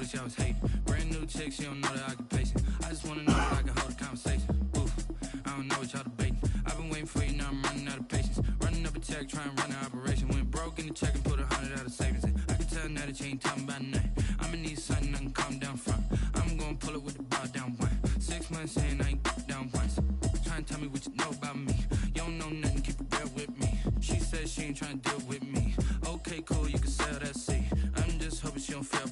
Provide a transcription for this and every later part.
notice y'all was hating. Brand new chick, she don't know that I can pace it. I just wanna know that I can hold a conversation. Oof, I don't know what y'all debating. I've been waiting for you, now I'm running out of patience. Running up a check, trying to run an operation. Went broke in the check and put 100 out of savings in. I can tell now that you ain't talking about nothing. I'ma need something I can calm down from. I'm gonna pull it with the bar down one. 6 months in, I ain't down once. Trying to tell me what you know about me. You don't know nothing, keep it real with me. She said she ain't trying to deal with me. Okay, cool, you can sell that seat. I'm just hoping she don't fail.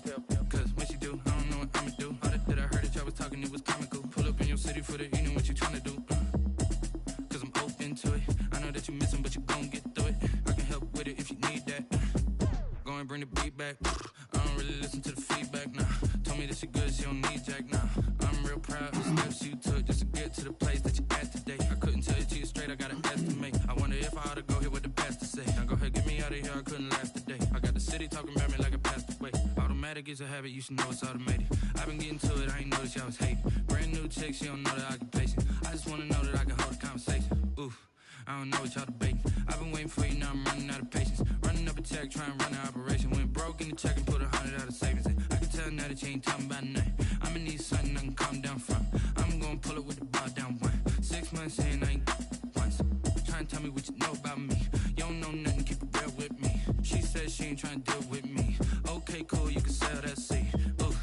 Cause when she do, I don't know what I'ma do. All that I heard that y'all was talking, it was comical. Pull up in your city for the evening, what you trying to do? Cause I'm open to it. I know that you missing, but you gon' get through it. I can help with it if you need that. Go and bring the beat back. I don't really listen to the feedback, nah. Told me that she good, she don't need jack, nah. I'm real proud of the steps you took just to get to the place that you at today. I couldn't tell it to you straight, I gotta estimate. I wonder if I ought to go here with the pastor say. Now go ahead, get me out of here, I couldn't last today. I got the city talking about me like I passed away. Automatic is a habit, you should know it's automated. I've been getting to it, I ain't noticed y'all was hating. Brand new chick, she don't know that I can pace it. I just wanna know that I can hold a conversation. Oof, I don't know what y'all debating. I've been waiting for you, now I'm running out of patience. Running up a check, trying to run an operation. Went broke in the check and put 100 out of savings in. I can tell now that you ain't talking about nothing. I'ma need something I can calm down from. I'm gonna pull it with the bar down one. 6 months in, I ain't once. Trying to tell me what you know about me. You don't know nothing, keep it real with me. She said she ain't trying to deal with me. Okay, cool, you can sell that seat. Ooh,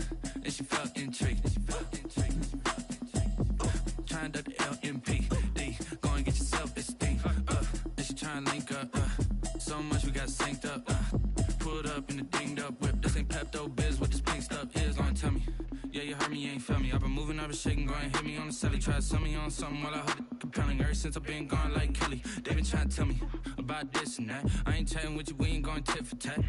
and she felt intrigued. Trying to duck the LMPD. Go and get your self-esteem. And she trying to link up. So much we got synced up. Pulled up in the dinged up whip. This ain't Pepto-Biz, what this pink stuff is. Gonna tell me. Yeah, you heard me, you ain't felt me. I've been moving, I've been shaking, go and hit me on the celly. Try to sell me on something while I hold it compelling. Ever since I've been gone like Kelly, they been trying to tell me about this and that. I ain't chatting with you, we ain't going tit for tat.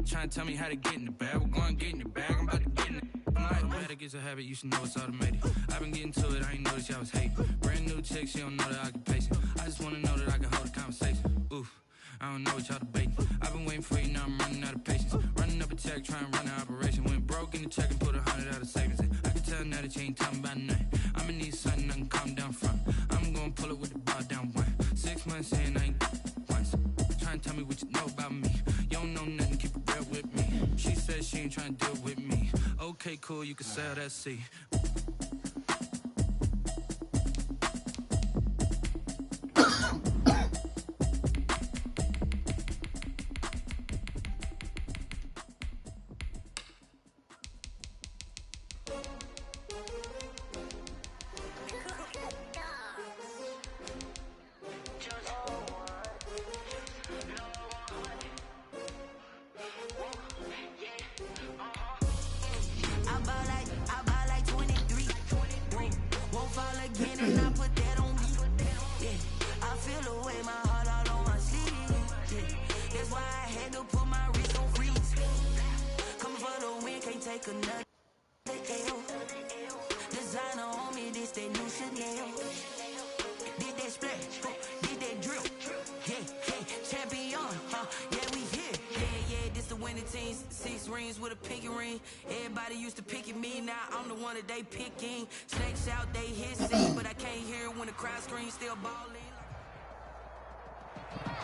Trying to tell me how to get in the bag. We're going to get in the bag, I'm about to get in it. I'm like, automatic is a habit, you should know it's automated. I've been getting to it, I ain't noticed y'all was hating. Brand new chick, she don't know that I can pace it. I just wanna know that I can hold a conversation. Oof, I don't know what y'all debating. I've been waiting for you, now I'm running out of patience. Running up a check, trying to run an operation. Went broke in the check and put 100 out of savings in. I can tell now that you ain't talking about nothing. I'ma need something I can calm down from. I'm gonna pull it with the bar down one. 6 months in, I ain't once. Trying to tell me what you know about me. You don't know nothing, keep it real with me. She said she ain't trying to deal with me. Okay, cool, you can sell that seat.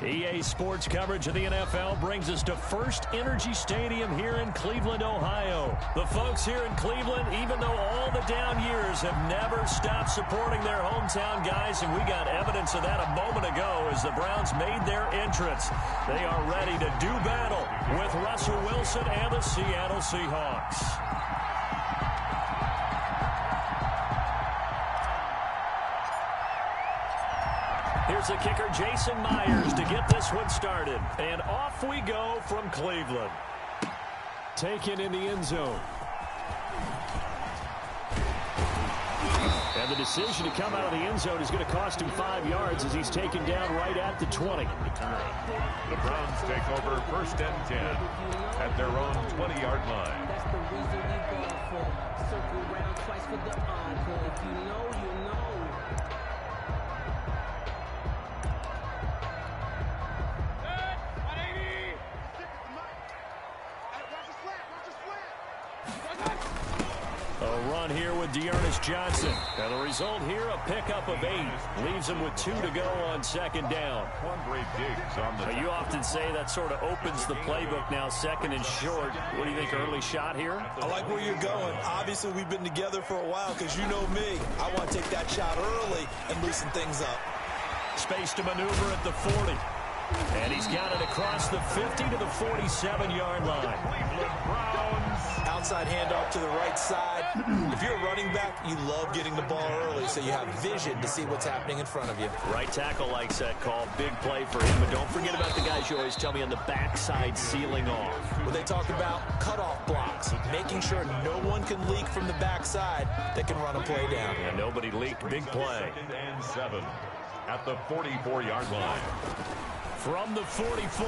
EA Sports coverage of the NFL brings us to First Energy Stadium here in Cleveland, Ohio. The folks here in Cleveland, even though all the down years, have never stopped supporting their hometown guys, and we got evidence of that a moment ago as the Browns made their entrance. They are ready to do battle with Russell Wilson and the Seattle Seahawks. Here's the kicker, Jason Myers, to get this one started. And off we go from Cleveland. Taken in the end zone. And the decision to come out of the end zone is going to cost him 5 yards as he's taken down right at the 20. The Browns take over 1st and 10 at their own 20-yard line. That's the reason we go for. Circle around twice for the encore. If you know, you know. A run here with Dearness Johnson. And the result here, a pickup of 8. Leaves him with 2 to go on second down. Great digs on the... You often say that sort of opens the playbook now, second and short. What do you think, early shot here? I like where you're going. Obviously, we've been together for a while because you know me. I want to take that shot early and loosen things up. Space to maneuver at the 40. And he's got it across the 50 to the 47-yard line. Cleveland Browns. Outside handoff to the right side. If you're a running back, you love getting the ball early so you have vision to see what's happening in front of you. Right tackle likes that call. Big play for him. But don't forget about the guys you always tell me on the backside sealing off. Well, they talk about cutoff blocks, making sure no one can leak from the backside that can run a play down. And nobody leaked. Big play. 2nd and 7 at the 44-yard line. From the 44,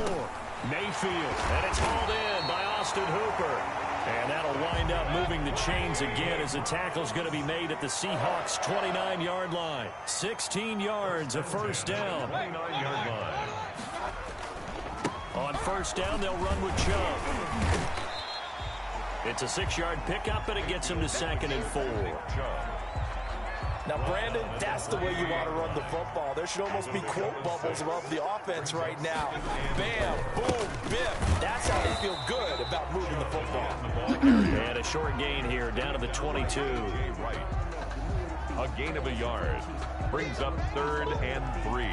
Mayfield. And it's hauled in by Austin Hooper. And that'll wind up moving the chains again as the tackle's going to be made at the Seahawks' 29-yard line. 16 yards, a first down. 29-yard line. On first down, they'll run with Chubb. It's a 6-yard pickup, and it gets him to 2nd and 4. Now, Brandon, that's the way you want to run the football. There should almost be quote bubbles above the offense right now. Bam, boom, biff. That's how they feel good about moving the football. And a short gain here, down to the 22. Right. A gain of a yard. Brings up 3rd and 3.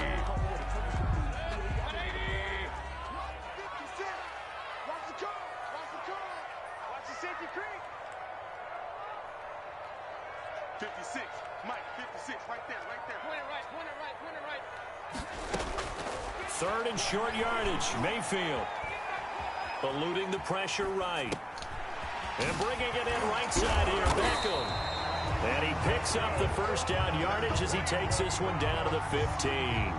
Third and short yardage. Mayfield eluding the pressure right. And bringing it in right side here, Beckham. And he picks up the first down yardage as he takes this one down to the 15.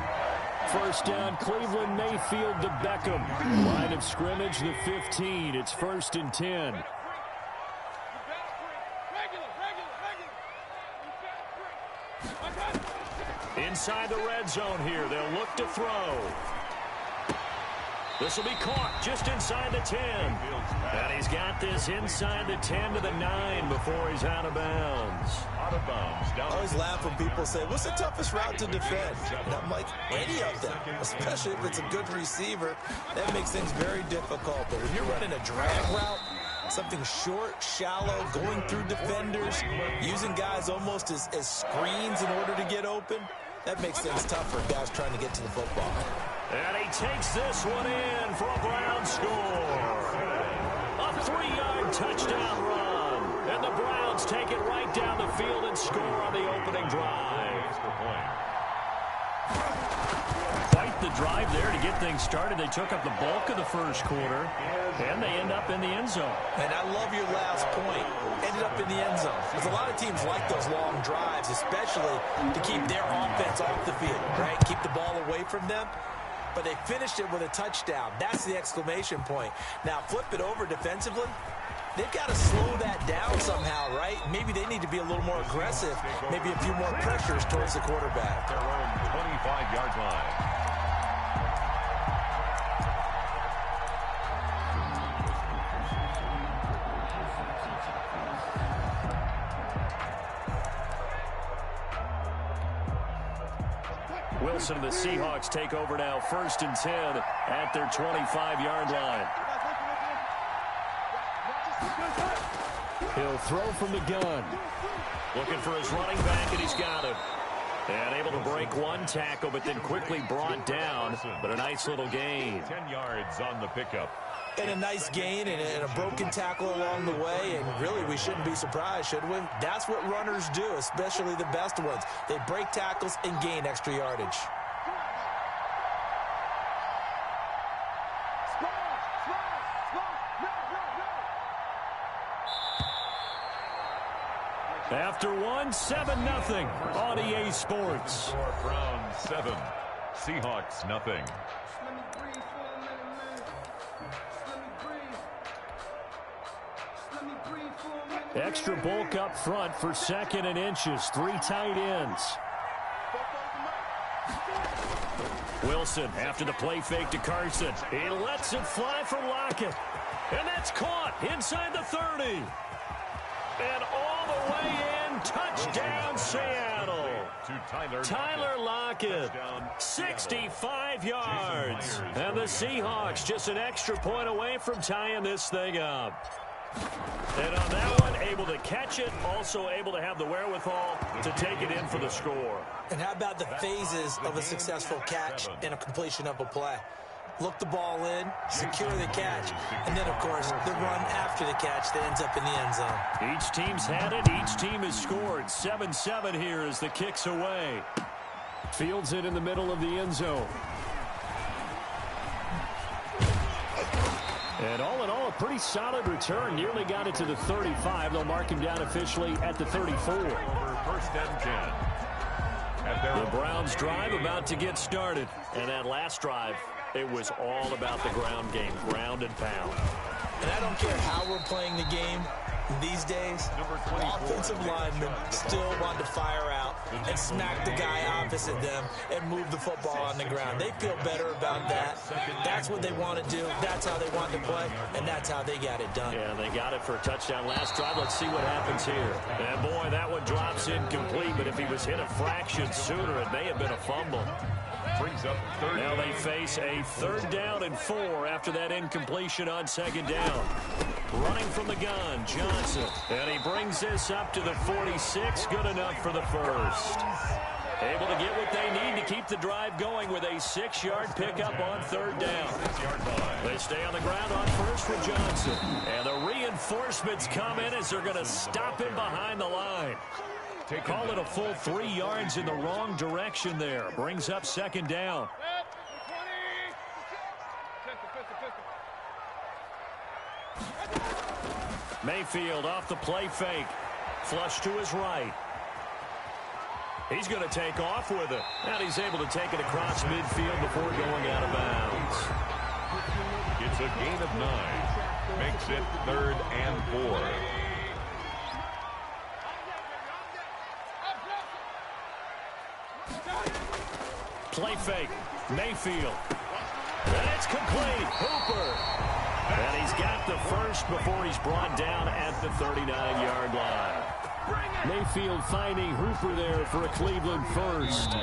First down, Cleveland, Mayfield to Beckham. Line of scrimmage, the 15. It's 1st and 10. Inside the red zone here. They'll look to throw. This will be caught just inside the 10. And he's got this inside the 10 to the 9 before he's out of bounds. Out of bounds. I always laugh when people say, what's the toughest route to defend? And I'm like, any of them, especially if it's a good receiver. That makes things very difficult. But when you're running a drag route, something short, shallow, going through defenders, using guys almost as screens in order to get open, that makes things tough for guys trying to get to the football. And he takes this one in for a Browns score. A 3-yard touchdown run. And the Browns take it right down the field and score on the opening drive. Quite the drive there to get things started. They took up the bulk of the first quarter, and they end up in the end zone. And I love your last point. Ended up in the end zone. Because a lot of teams like those long drives, especially to keep their offense off the field, right? Keep the ball away from them. But they finished it with a touchdown. That's the exclamation point. Now, flip it over defensively. They've got to slow that down somehow, right? Maybe they need to be a little more aggressive. Maybe a few more pressures towards the quarterback. Their own 25-yard line. Wilson and the Seahawks take over now, 1st and 10 at their 25-yard line. He'll throw from the gun. Looking for his running back, and he's got him. And able to break one tackle, but then quickly brought down. But a nice little gain. 10 yards on the pickup. And a nice gain and a broken tackle along the way. And really, we shouldn't be surprised, should we? That's what runners do, especially the best ones. They break tackles and gain extra yardage. After one, 7-0 on EA Sports. Browns 7, Seahawks nothing. Extra bulk up front for 2nd and inches. 3 tight ends. Wilson after the play fake to Carson. He lets it fly for Lockett. And that's caught inside the 30. And all the Touchdown, Seattle. Tyler Lockett, 65 yards. And the Seahawks just an extra point away from tying this thing up. And on that one, able to catch it, also able to have the wherewithal to take it in for the score. And how about the phases of a successful catch and a completion of a play? Look the ball in, secure the catch, and then, of course, the run after the catch that ends up in the end zone. Each team's had it. Each team has scored. 7-7 here as the kick's away. Fields it in the middle of the end zone. And all in all, a pretty solid return. Nearly got it to the 35. They'll mark him down officially at the 34. Over first and 10. The Browns drive about to get started. And that last drive, it was all about the ground game, ground and pound. And I don't care how we're playing the game these days, offensive linemen still want to fire out and smack the guy opposite them and move the football on the ground. They feel better about that. That's what they want to do. That's how they want to play, and that's how they got it done. Yeah, they got it for a touchdown last drive. Let's see what happens here. And boy, that one drops incomplete, but if he was hit a fraction sooner, it may have been a fumble. Brings up third. Now they face a 3rd down and 4 after that incompletion on 2nd down. Running from the gun, Johnson. And he brings this up to the 46. Good enough for the first. Able to get what they need to keep the drive going with a 6-yard pickup on 3rd down. They stay on the ground on first for Johnson. And the reinforcements come in as they're going to stop him behind the line. Call it a full 3 yards in the wrong direction there. Brings up 2nd down. Mayfield off the play fake. Flush to his right. He's going to take off with it. And he's able to take it across midfield before going out of bounds. It's a gain of 9. Makes it 3rd and 4. Play fake. Mayfield. And it's complete. Hooper. And he's got the first before he's brought down at the 39-yard line. Mayfield finding Hooper there for a Cleveland first.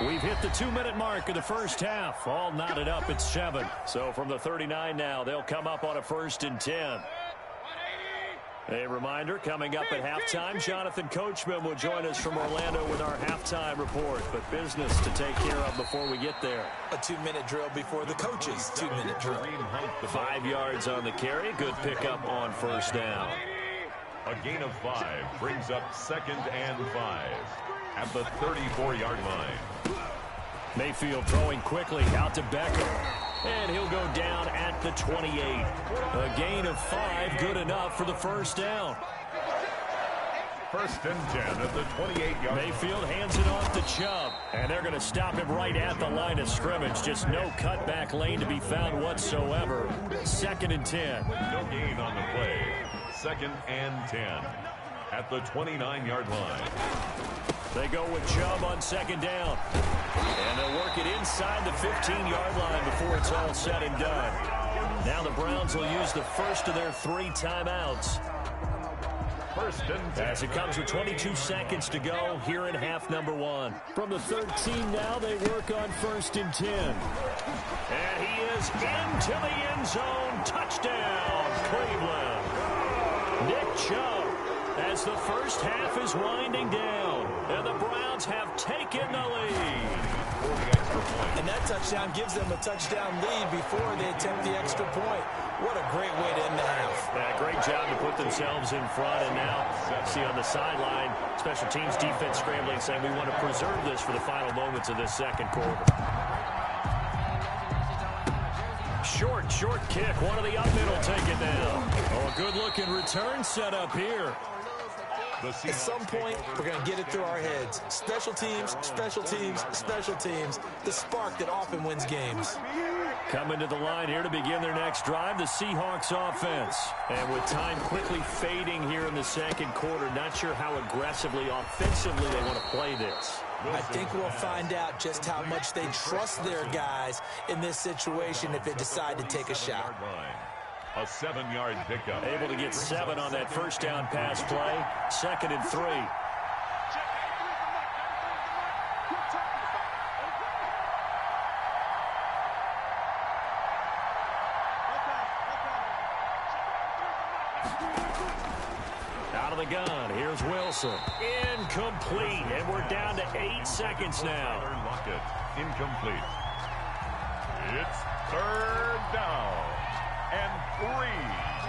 We've hit the 2-minute mark of the first half. All knotted up at 7. So from the 39 now, they'll come up on a 1st and 10. A reminder, coming up at halftime, Jonathan Coachman will join us from Orlando with our halftime report. But business to take care of before we get there. A 2-minute drill before the coach's 2-minute drill. 5 yards on the carry. Good pickup on 1st down. A gain of 5 brings up 2nd and 5 at the 34-yard line. Mayfield throwing quickly out to Beckham. And he'll go down at the 28. A gain of 5, good enough for the 1st down. 1st and 10 at the 28-yard. Mayfield hands it off to Chubb. And they're going to stop him right at the line of scrimmage. Just no cutback lane to be found whatsoever. 2nd and 10. No gain on the play. 2nd and 10 at the 29-yard line. They go with Chubb on 2nd down. And they'll work it inside the 15-yard line before it's all said and done. Now the Browns will use the first of their 3 timeouts. 1st and 10. As it comes with 22 seconds to go here in half number 1. From the 13 now, they work on 1st and 10. And he is into the end zone. Touchdown, Cleveland. Nick Chubb, as the first half is winding down. And the Browns have taken the lead. And that touchdown gives them a touchdown lead before they attempt the extra point. What a great way to end the half. Yeah, great job to put themselves in front. And now, see on the sideline, special teams defense scrambling, saying we want to preserve this for the final moments of this 2nd quarter. Short kick. One of the up middle take it down. Oh, a good-looking return set up here. At some point, we're going to get it through our heads. Special teams, special teams, special teams. The spark that often wins games. Coming to the line here to begin their next drive, the Seahawks offense. And with time quickly fading here in the 2nd quarter, not sure how aggressively, offensively they want to play this. I think we'll find out just how much they trust their guys in this situation if they decide to take a shot. A 7-yard pickup. Able to get 7 on that 1st down pass play. 2nd and 3. Out of the gun, here's Wilson. Incomplete, and we're down to 8 seconds now. Lockett, incomplete. It's third down, and 3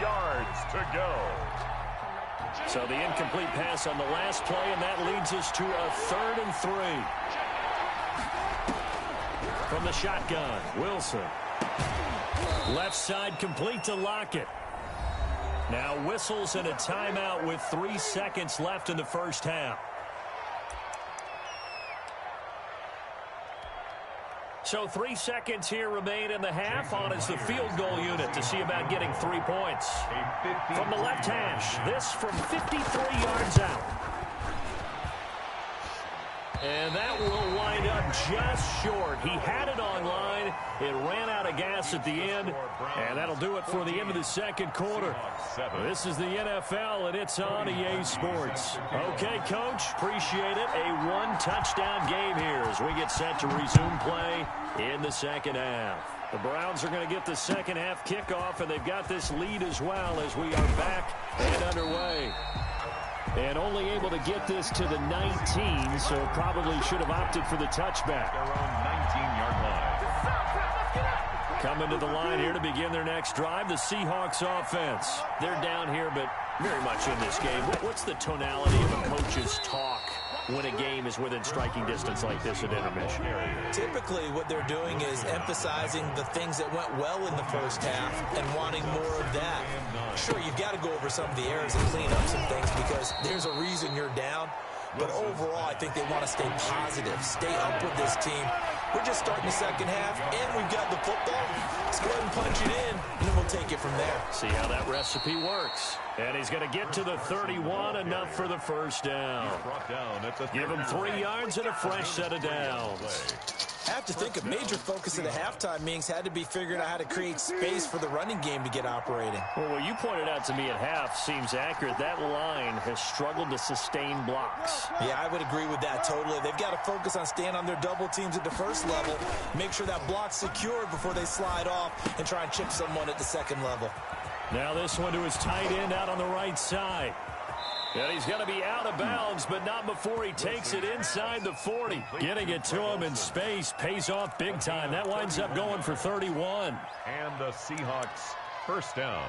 yards to go. So the incomplete pass on the last play, and that leads us to a 3rd and 3. From the shotgun, Wilson. Left side complete to Lockett. Now whistles and a timeout with 3 seconds left in the first half. So 3 seconds here remain in the half. On is the field goal unit to see about getting 3 points. From the left hash, this from 53 yards out. And that will wind up just short. He had it online. It ran out of gas at the end. And that'll do it for the end of the second quarter. This is the NFL, and it's on EA Sports. Okay, Coach, appreciate it. A 1-touchdown game here as we get set to resume play in the second half. The Browns are going to get the second half kickoff, and they've got this lead as well as we are back and underway. And only able to get this to the 19, so probably should have opted for the touchback. Their own 19-yard line. Coming to the line here to begin their next drive, the Seahawks offense. They're down here, but very much in this game. What's the tonality of a coach's talk when a game is within striking distance like this at intermission? Typically, what they're doing is emphasizing the things that went well in the first half and wanting more of that. Sure, you've got to go over some of the errors and clean up some things because there's a reason you're down. But overall, I think they want to stay positive, stay up with this team. We're just starting the second half, and we've got the football. Let's go ahead and punch it in, and then we'll take it from there. See how that recipe works. And he's going to get to the 31, enough for the first down. Give him 3 yards and a fresh set of downs. I have to think a major focus of the halftime meetings had to be figuring out how to create space for the running game to get operating. Well, what you pointed out to me at half seems accurate. That line has struggled to sustain blocks. Yeah, I would agree with that totally. They've got to focus on staying on their double teams at the first level, make sure that block's secured before they slide off and try and chip someone at the second level. Now this one to his tight end out on the right side. And he's going to be out of bounds, but not before he takes it inside the 40. Getting it to him in space pays off big time. That winds up going for 31. And the Seahawks first down.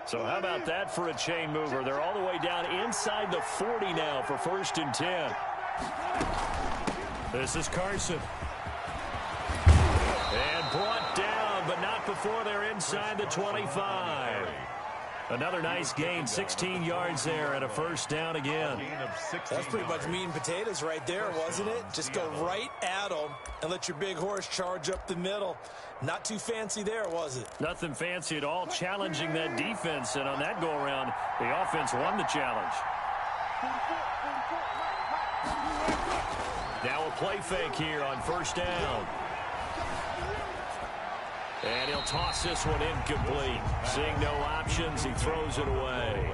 So how about that for a chain mover? They're all the way down inside the 40 now for 1st and 10. This is Carson. And brought down, but not before they're inside the 25. Another nice gain, 16 yards there and a first down again. That's pretty much meat and potatoes right there, wasn't it? Just go right at them and let your big horse charge up the middle. Not too fancy there, was it? Nothing fancy at all, challenging that defense. And on that go-around, the offense won the challenge. Now a play fake here on first down. And he'll toss this one incomplete. Seeing no options, he throws it away.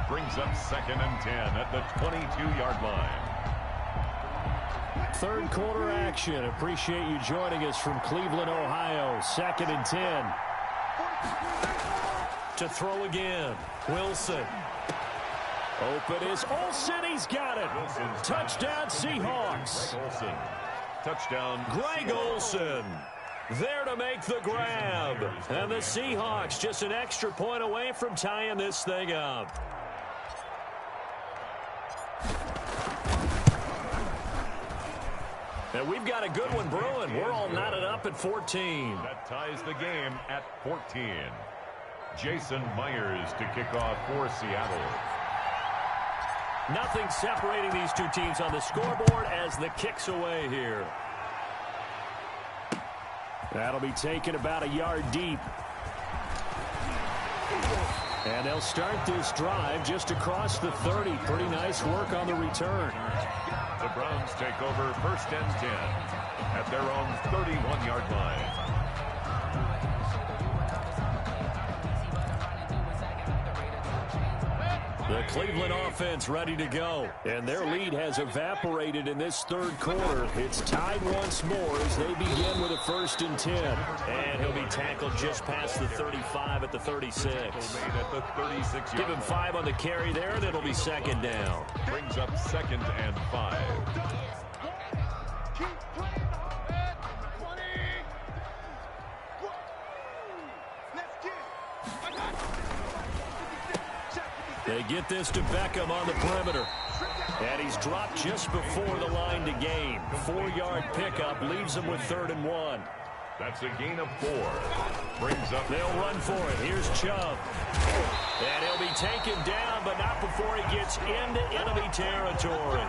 Brings up 2nd and 10 at the 22-yard line. Third quarter action. Appreciate you joining us from Cleveland, Ohio. 2nd and 10. To throw again. Wilson. Open is Olsen. He's got it. Touchdown, Seahawks. Olsen. Touchdown. Greg Olsen there to make the grab. And the Seahawks just an extra point away from tying this thing up. And we've got a good one brewing. We're all knotted up at 14. That ties the game at 14. Jason Myers to kick off for Seattle. Nothing separating these two teams on the scoreboard as the kick's away here. That'll be taken about a yard deep. And they'll start this drive just across the 30. Pretty nice work on the return. The Browns take over 1st and 10 at their own 31-yard line. The Cleveland offense ready to go. And their lead has evaporated in this third quarter. It's tied once more as they begin with a 1st and 10. And he'll be tackled just past the 35 at the 36. Give him 5 on the carry there, and it'll be 2nd down. Brings up 2nd and 5. They get this to Beckham on the perimeter. And he's dropped just before the line to gain. 4-yard pickup leaves him with 3rd and 1. That's a gain of 4. Brings up. They'll run for it. Here's Chubb. And he'll be taken down, but not before he gets into enemy territory.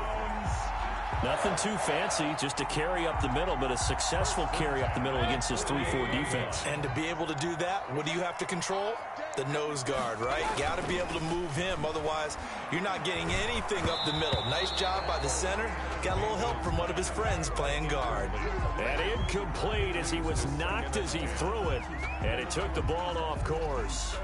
Nothing too fancy, just a carry up the middle, but a successful carry up the middle against this 3-4 defense. And to be able to do that, what do you have to control? The nose guard, right? Got to be able to move him. Otherwise, you're not getting anything up the middle. Nice job by the center. Got a little help from one of his friends playing guard. And incomplete as he was knocked as he threw it. And it took the ball off course.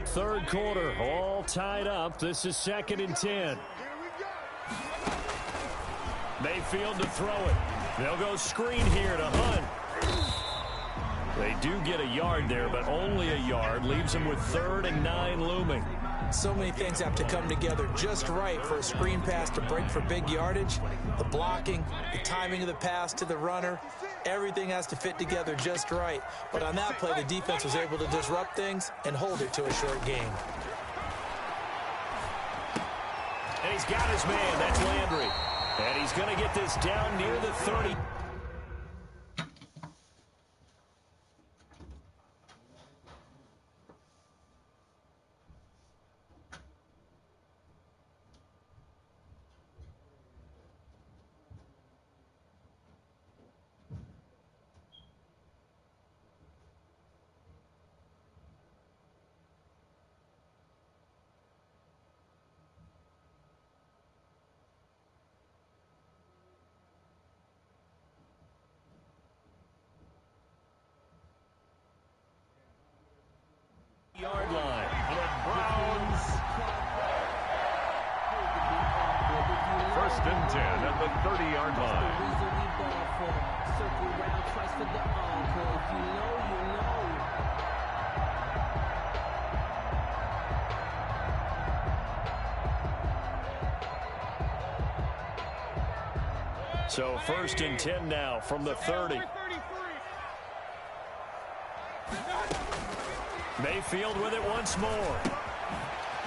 Third quarter, all tied up. This is 2nd and 10. Mayfield to throw it. They'll go screen here to Hunt. They do get a yard there, but only a yard. Leaves them with 3rd and 9 looming. So many things have to come together just right for a screen pass to break for big yardage. The blocking, the timing of the pass to the runner, everything has to fit together just right. But on that play, the defense was able to disrupt things and hold it to a short game. And he's got his man. That's Landry. And he's going to get this down near the 30. Yard line. The Browns. 1st and 10 at the 30-yard line. Circle round twice for the encore. If you know, you know. So 1st and 10 now from the 30. Mayfield with it once more.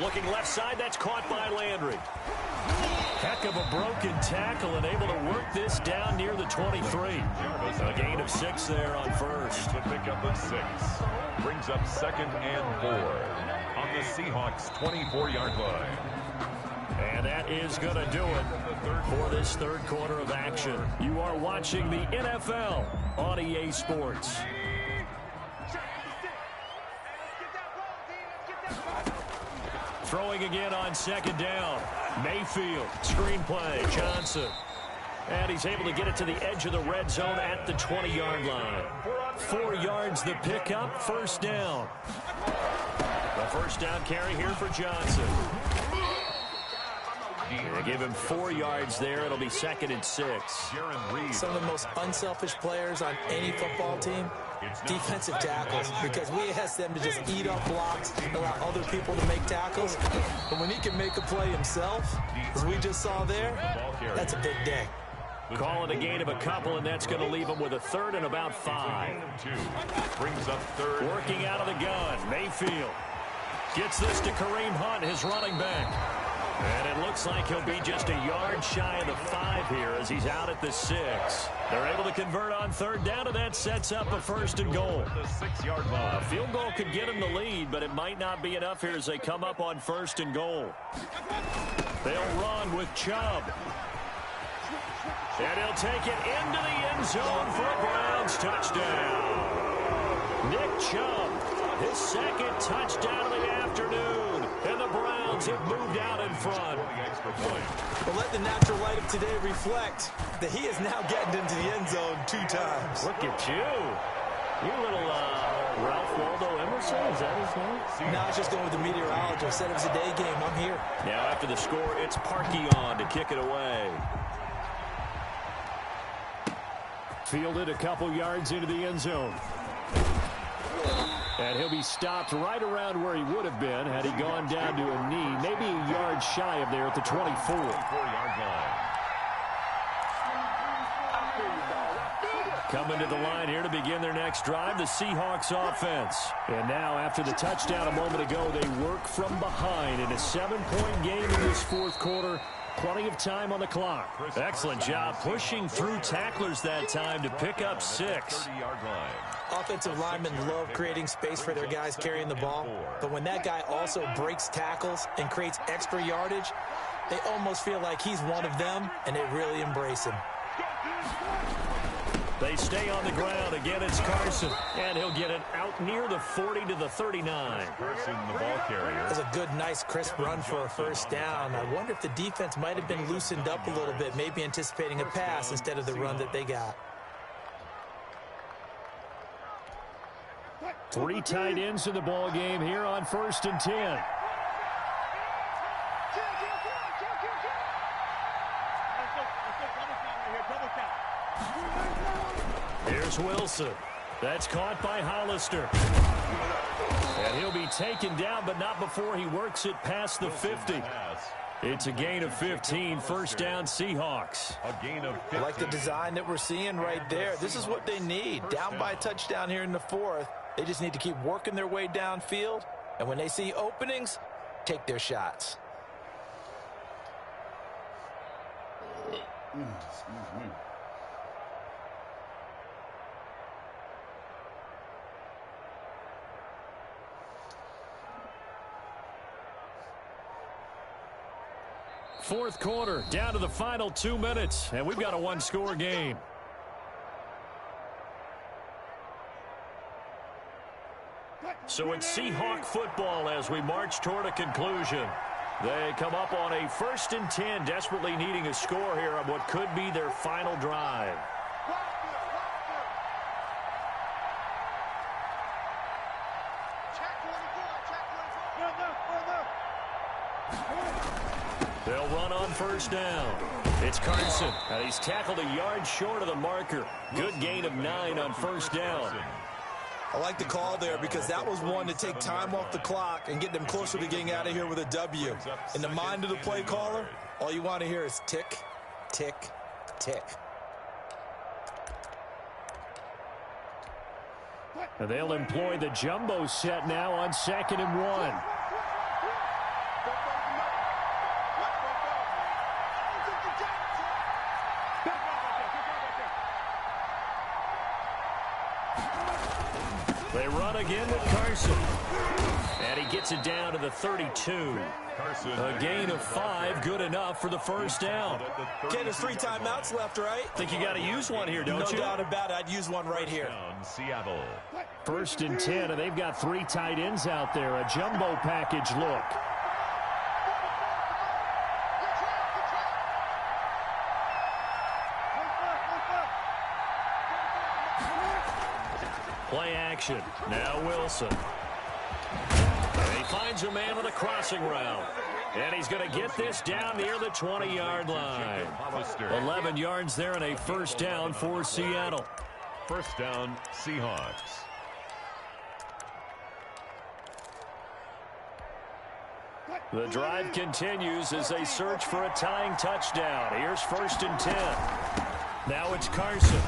Looking left side, that's caught by Landry. Heck of a broken tackle and able to work this down near the 23. A gain of 6 there on 1st. The pickup of 6. Brings up 2nd and 4 on the Seahawks' 24-yard line. And that is going to do it for this third quarter of action. You are watching the NFL on EA Sports. Throwing again on 2nd down. Mayfield, screen play, Johnson. And he's able to get it to the edge of the red zone at the 20-yard line. 4 yards the pickup, 1st down. The 1st down carry here for Johnson. They give him 4 yards there. It'll be 2nd and 6. Some of the most unselfish players on any football team, defensive tackles, because we ask them to just eat up blocks, allow other people to make tackles. But when he can make a play himself, as we just saw there, that's a big day. Calling a gain of a couple, and that's going to leave him with a 3rd and about 5. Brings up 3rd. Working out of the gun, Mayfield gets this to Kareem Hunt, his running back. And it looks like he'll be just a yard shy of the 5 here as he's out at the 6. They're able to convert on 3rd down, and that sets up a 1st and goal. The 6-yard line. A field goal could get him the lead, but it might not be enough here as they come up on 1st and goal. They'll run with Chubb. And he'll take it into the end zone for a Browns touchdown. Nick Chubb, his 2nd touchdown of the afternoon. And the Browns have moved out in front. But let the natural light of today reflect that he is now getting into the end zone 2 times. Look at you. You little Ralph Waldo Emerson, is that his name? No, I was just going with the meteorologist. Said it was a day game. I'm here. Now after the score, it's Parkey on to kick it away. Fielded a couple yards into the end zone. And he'll be stopped right around where he would have been had he gone down to a knee, maybe a yard shy of there at the 24. 24-yard line. Coming to the line here to begin their next drive, the Seahawks offense. And now after the touchdown a moment ago, they work from behind in a 7-point game in this fourth quarter. Plenty of time on the clock. Excellent job pushing through tacklers that time to pick up 6. 30-yard line. Offensive linemen love creating space for their guys carrying the ball. But when that guy also breaks tackles and creates extra yardage, they almost feel like he's one of them, and they really embrace him. They stay on the ground. Again, it's Carson. And he'll get it out near the 40 to the 39. Carson, the ball carrier. That's a good, nice, crisp run for a first down. I wonder if the defense might have been loosened up a little bit, maybe anticipating a pass instead of the run that they got. 3 tight ends in the ball game here on 1st and 10. Here's Wilson. That's caught by Hollister. And he'll be taken down, but not before he works it past the 50. It's a gain of 15, first down Seahawks. A gain of 15. I like the design that we're seeing right there. This is what they need. Down by a touchdown here in the 4th. They just need to keep working their way downfield. And when they see openings, take their shots. Excuse me. Fourth quarter, down to the final 2 minutes, and we've got a 1-score game. So it's Seahawk football as we march toward a conclusion. They come up on a 1st and 10, desperately needing a score here on what could be their final drive. They'll run on first down. It's Carson, and he's tackled a yard short of the marker. Good gain of 9 on first down. I like the call there because that was one to take time off the clock and get them closer to getting out of here with a W. In the mind of the play caller, all you want to hear is tick, tick, tick. And they'll employ the jumbo set now on 2nd and 1. They run again with Carson. And he gets it down to the 32. A gain of 5, good enough for the first down. Okay, there's 3 timeouts left, right? Think you got to use one here, don't you? No doubt about it. I'd use one right here. Seattle. 1st and 10, and they've got 3 tight ends out there. A jumbo package look. Play action. Now Wilson. And he finds a man with a crossing route. And he's going to get this down near the 20-yard line. 11 yards there and a first down for Seattle. First down, Seahawks. The drive continues as they search for a tying touchdown. Here's 1st and 10. Now it's Carson.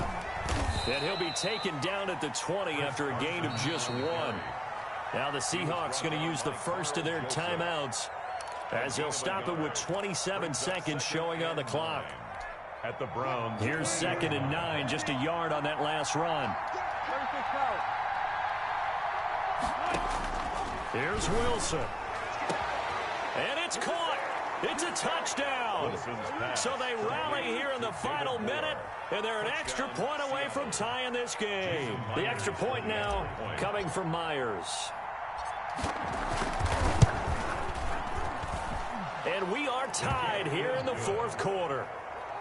And he'll be taken down at the 20 after a gain of just 1. Now the Seahawks going to use the first of their timeouts as they'll stop it with 27 seconds showing on the clock. At the Browns. Here's 2nd and 9, just a yard on that last run. Here's Wilson. And it's caught. It's a touchdown. So they rally here in the final minute, and they're an extra point away from tying this game. The extra point now coming from Myers. And we are tied here in the fourth quarter.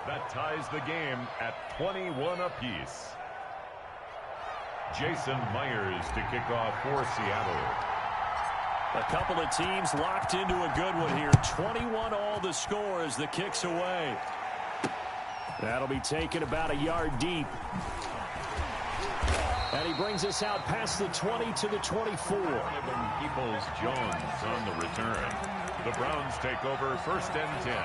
That ties the game at 21 apiece. Jason Myers to kick off for Seattle. A couple of teams locked into a good one here. 21 all the score as the kick's away. That'll be taken about a yard deep. And he brings us out past the 20 to the 24. Peoples-Jones on the return. The Browns take over 1st and 10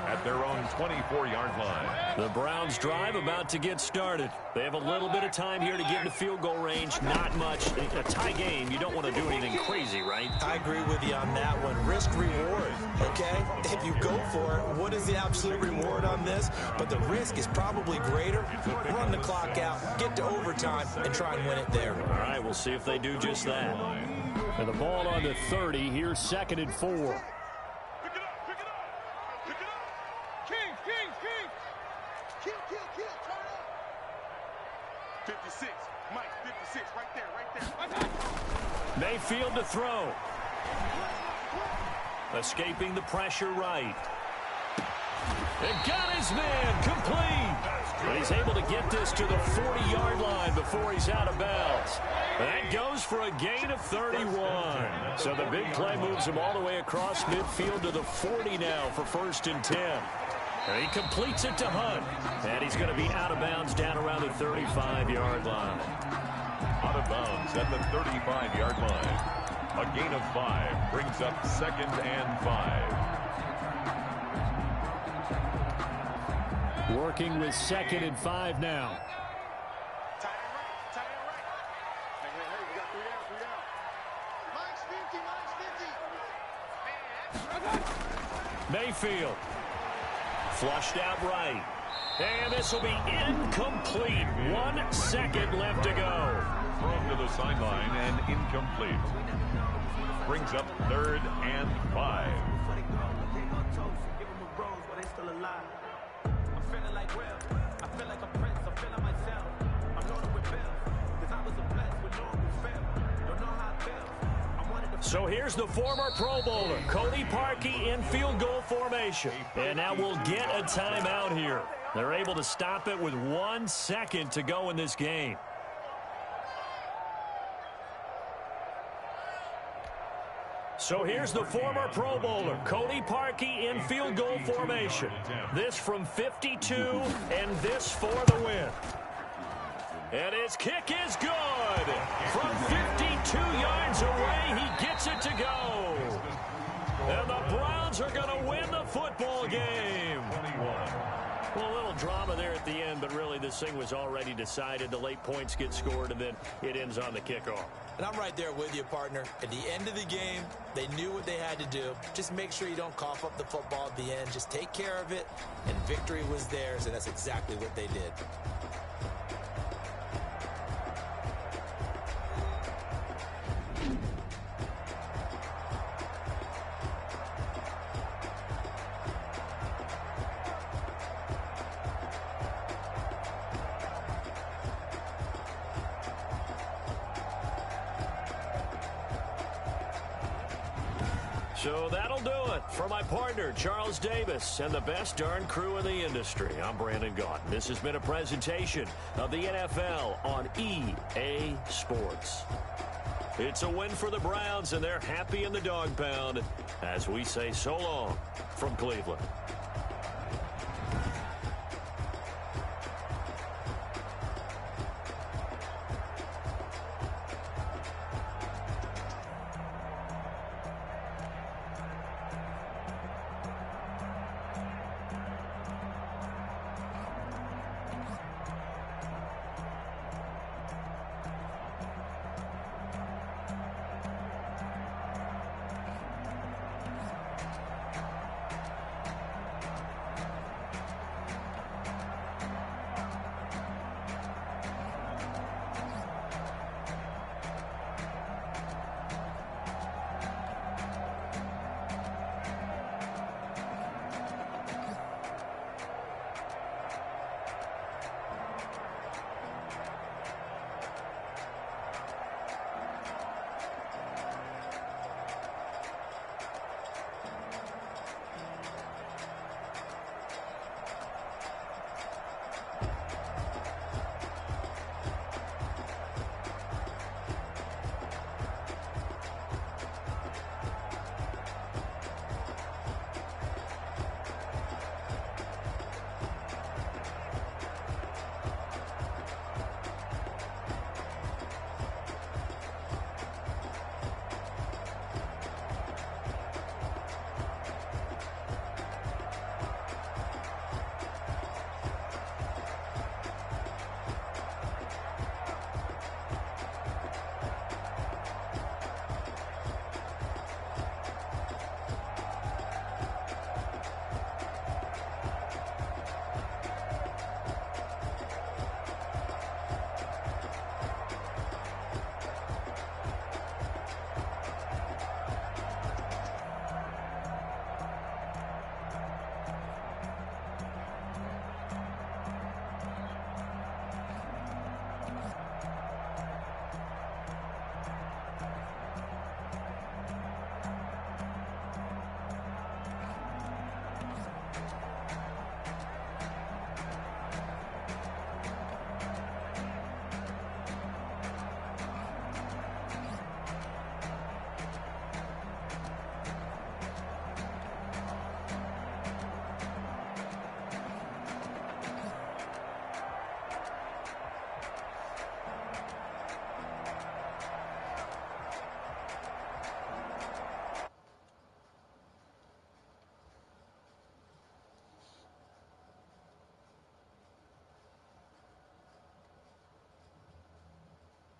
at their own 24-yard line. The Browns drive about to get started. They have a little bit of time here to get into field goal range. Not much. A tie game, you don't want to do anything crazy, right? I agree with you on that one. Risk reward, okay? If you go for it, what is the absolute reward on this? But the risk is probably greater. Run the clock out, get to overtime, and try and win it there. All right, we'll see if they do just that. And the ball on the 30. Here's 2nd and 4. Mayfield to throw. Escaping the pressure right. And got his man complete. But he's able to get this to the 40-yard line before he's out of bounds. That goes for a gain of 31. So the big play moves him all the way across midfield to the 40 now for 1st and 10. And he completes it to Hunt. And he's going to be out of bounds down around the 35-yard line. Out of bounds at the 35-yard line. A gain of 5 brings up 2nd and 5. Working with 2nd and 5 now. Mayfield. Flushed out right. And this will be incomplete. 1 second left to go. Thrown to the sideline and incomplete. Brings up 3rd and 5. So here's the former Pro Bowler, Cody Parkey, in field goal formation. And now we'll get a timeout here. They're able to stop it with 1 second to go in this game. So here's the former Pro Bowler, Cody Parkey, in field goal formation. This from 52, and this for the win. And his kick is good. From 52 yards away, he gets it to go. And the Browns are going to win the football game. Well, a little drama there at the end, but really this thing was already decided. The late points get scored, and then it ends on the kickoff. And I'm right there with you, partner. At the end of the game, they knew what they had to do. Just make sure you don't cough up the football at the end. Just take care of it, and victory was theirs, and that's exactly what they did. So that'll do it for my partner, Charles Davis, and the best darn crew in the industry. I'm Brandon Gaudin. This has been a presentation of the NFL on EA Sports. It's a win for the Browns, and they're happy in the dog pound as we say so long from Cleveland.